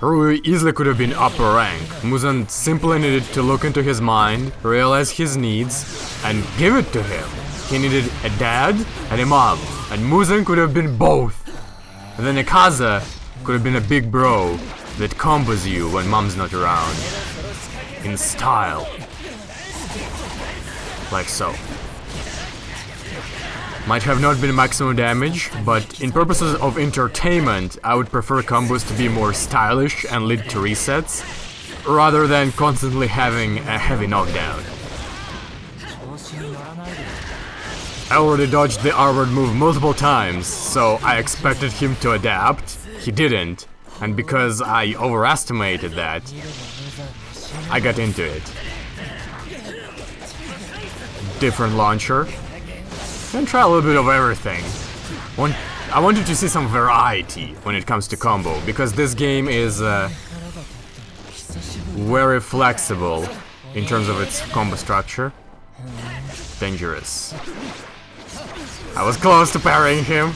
Rui easily could have been upper rank. Muzan simply needed to look into his mind, realize his needs, and give it to him. He needed a dad and a mom, and Muzan could have been both. And then Akaza could have been a big bro that combos you when mom's not around. In style. Like so. Might have not been maximum damage, but in purposes of entertainment, I would prefer combos to be more stylish and lead to resets, rather than constantly having a heavy knockdown. I already dodged the armored move multiple times, so I expected him to adapt. He didn't, and because I overestimated that, I got into it. Different launcher. And try a little bit of everything. I wanted to see some variety when it comes to combo, because this game is very flexible in terms of its combo structure. Dangerous. I was close to parrying him.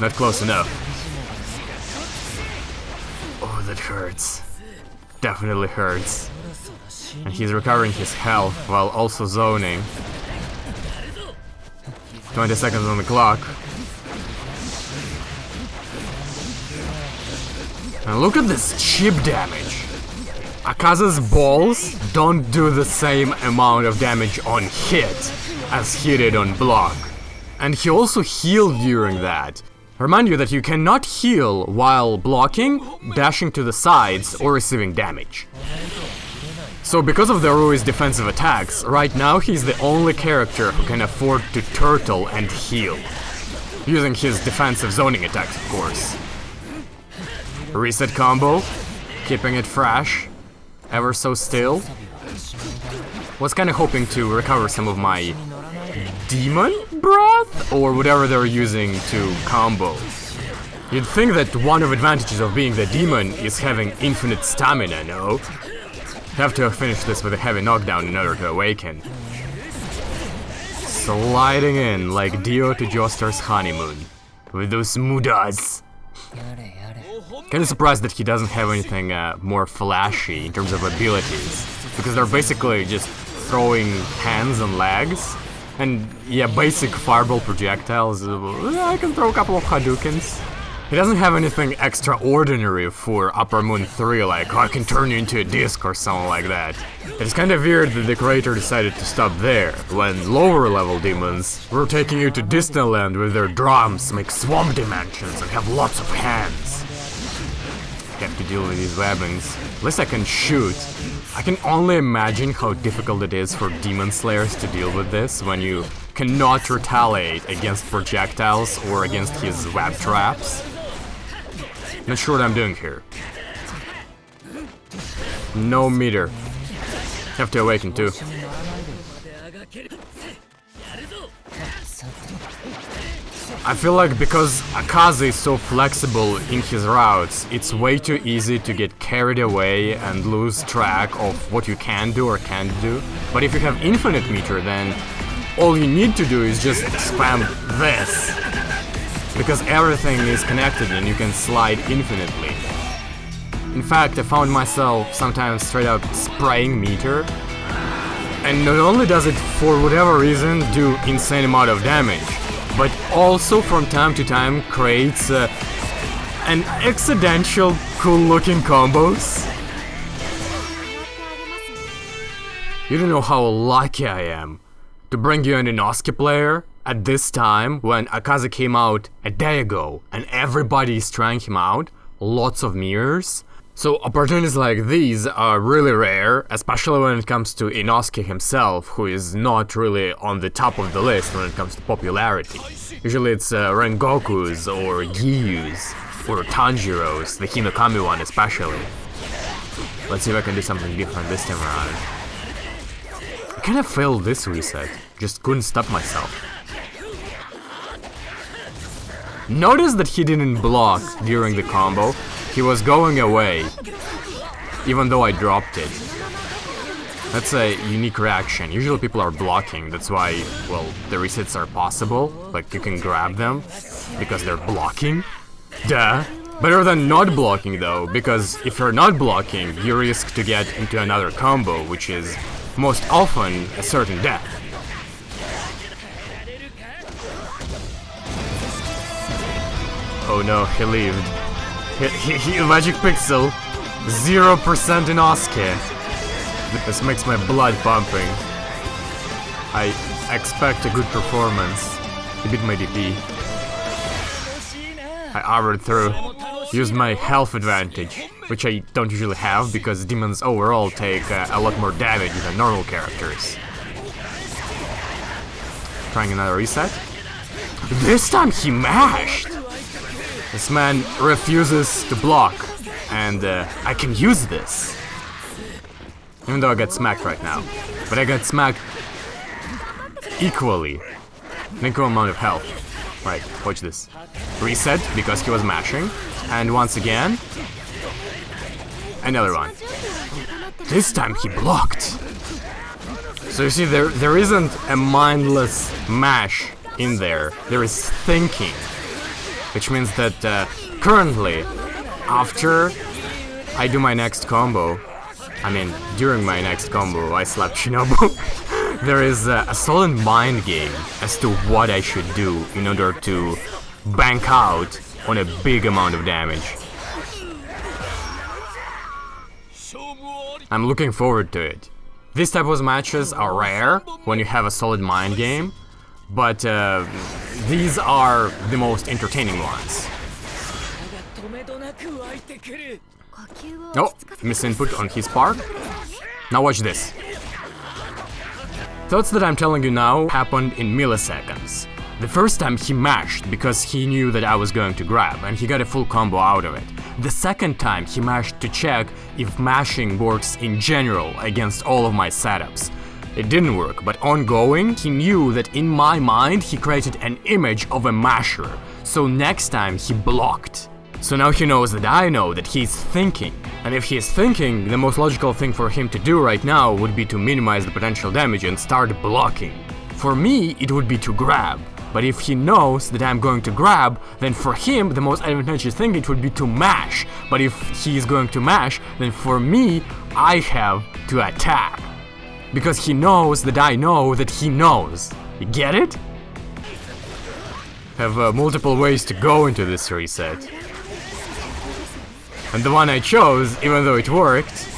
Not close enough. Oh, that hurts. Definitely hurts. And he's recovering his health while also zoning. 20 seconds on the clock. And look at this chip damage. Akaza's balls don't do the same amount of damage on hit as he did on block. And he also healed during that. Remind you that you cannot heal while blocking, dashing to the sides, or receiving damage. So because of the Rui's defensive attacks, right now he's the only character who can afford to turtle and heal. Using his defensive zoning attacks, of course. Reset combo, keeping it fresh, ever so still. Was kinda hoping to recover some of my demon breath, or whatever they're using to combo. You'd think that one of the advantages of being the demon is having infinite stamina, no? Have to finish this with a heavy knockdown in order to awaken. Sliding in like Dio to Joestar's honeymoon. With those mudas. Kinda surprised that he doesn't have anything more flashy in terms of abilities. Because they're basically just throwing hands and legs. And yeah, basic fireball projectiles. I can throw a couple of Hadoukens. He doesn't have anything extraordinary for Upper Moon 3, like, oh, I can turn you into a disc or something like that. It's kind of weird that the creator decided to stop there, when lower level demons were taking you to Disneyland with their drums, make swamp dimensions, and have lots of hands. Have to deal with these weapons. At least I can shoot. I can only imagine how difficult it is for Demon Slayers to deal with this when you cannot retaliate against projectiles or against his web traps. Not sure what I'm doing here. No meter. Have to awaken too. I feel like because Akaza is so flexible in his routes, it's way too easy to get carried away and lose track of what you can do or can't do. But if you have infinite meter, then all you need to do is just spam this. Because everything is connected and you can slide infinitely. In fact, I found myself sometimes straight up spraying meter. And not only does it, for whatever reason, do insane amount of damage, but also from time to time creates an accidental cool-looking combos. You don't know how lucky I am to bring you an Inosuke player at this time when Akaza came out a day ago and everybody is trying him out, lots of mirrors. So opportunities like these are really rare, especially when it comes to Inosuke himself, who is not really on the top of the list when it comes to popularity. Usually it's Rengoku's or Gyu's or Tanjiro's, the Hinokami one especially. Let's see if I can do something different this time around. I kinda failed this reset, just couldn't stop myself. Notice that he didn't block during the combo. He was going away, even though I dropped it. That's a unique reaction. Usually people are blocking, that's why, well, the resets are possible. Like, you can grab them, because they're blocking. Duh! Better than not blocking though, because if you're not blocking, you risk to get into another combo, which is most often a certain death. Oh no, he lived. He Magic Pixel, 0% Inosuke. This makes my blood pumping. I expect a good performance. He beat my DP. I armored through, used my health advantage, which I don't usually have because demons overall take a lot more damage than normal characters. Trying another reset. This time he mashed! This man refuses to block, and I can use this. Even though I got smacked right now. But I got smacked equally. An equal amount of health. Right, watch this. Reset, because he was mashing. And once again... another one. This time he blocked. So you see, there isn't a mindless mash in there. There is thinking. Which means that currently, after I do my next combo, I mean, during my next combo, I slap Shinobu, there is a solid mind game as to what I should do in order to bank out on a big amount of damage. I'm looking forward to it. These type of matches are rare when you have a solid mind game, but these are the most entertaining ones. Oh, misinput on his part. Now watch this. Thoughts that I'm telling you now happened in milliseconds. The first time he mashed because he knew that I was going to grab, and he got a full combo out of it. The second time he mashed to check if mashing works in general against all of my setups. It didn't work, but ongoing, he knew that in my mind he created an image of a masher, so next time he blocked. So now he knows that I know that he's thinking, and if he's thinking, the most logical thing for him to do right now would be to minimize the potential damage and start blocking. For me, it would be to grab, but if he knows that I'm going to grab, then for him the most advantageous thing it would be to mash, but if he's going to mash, then for me, I have to attack. Because he knows that I know that he knows. You get it? Have multiple ways to go into this reset. And the one I chose, even though it worked,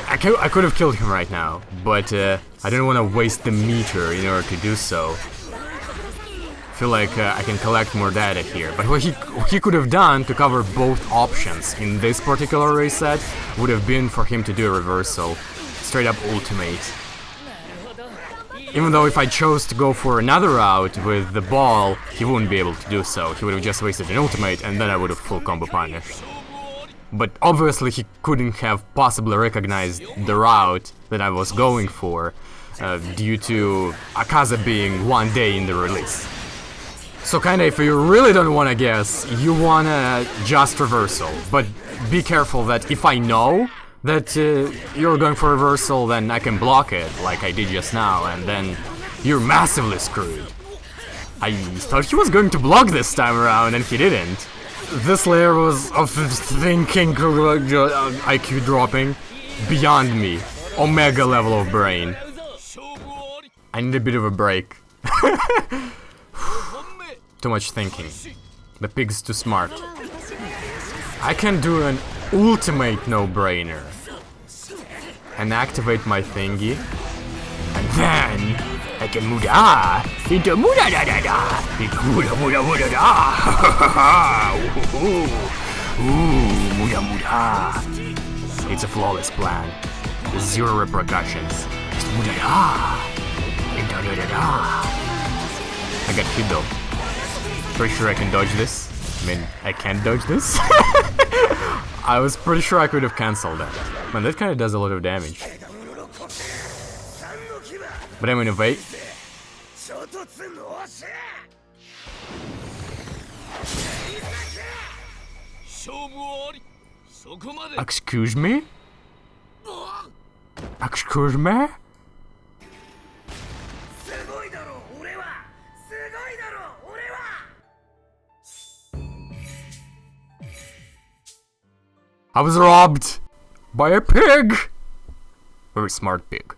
I could have killed him right now, but I didn't want to waste the meter in order to do so. I feel like I can collect more data here, but what he could have done to cover both options in this particular reset would have been for him to do a reversal, straight up ultimate. Even though if I chose to go for another route with the ball, he wouldn't be able to do so. He would have just wasted an ultimate and then I would have full combo punished. But obviously he couldn't have possibly recognized the route that I was going for due to Akaza being 1 day in the release. So kinda if you really don't wanna guess, you wanna just reversal. But be careful that if I know that you're going for reversal, then I can block it like I did just now, and then you're massively screwed. I thought he was going to block this time around and he didn't. This layer was of thinking IQ dropping beyond me. Omega level of brain. I need a bit of a break. Too much thinking. The pig's too smart. I can do an ultimate no-brainer. And activate my thingy. And then I can Muda into Muda da da da. Muda Muda Muda da. Ooh, Muda Muda. It's a flawless plan. Zero repercussions. Just Muda da. Da da da da. I got hit though. Pretty sure I can dodge this. I mean, I can't dodge this. I was pretty sure I could have cancelled that. Man, that kind of does a lot of damage. But I'm gonna wait. Excuse me? Excuse me? I was robbed by a pig! Very smart pig.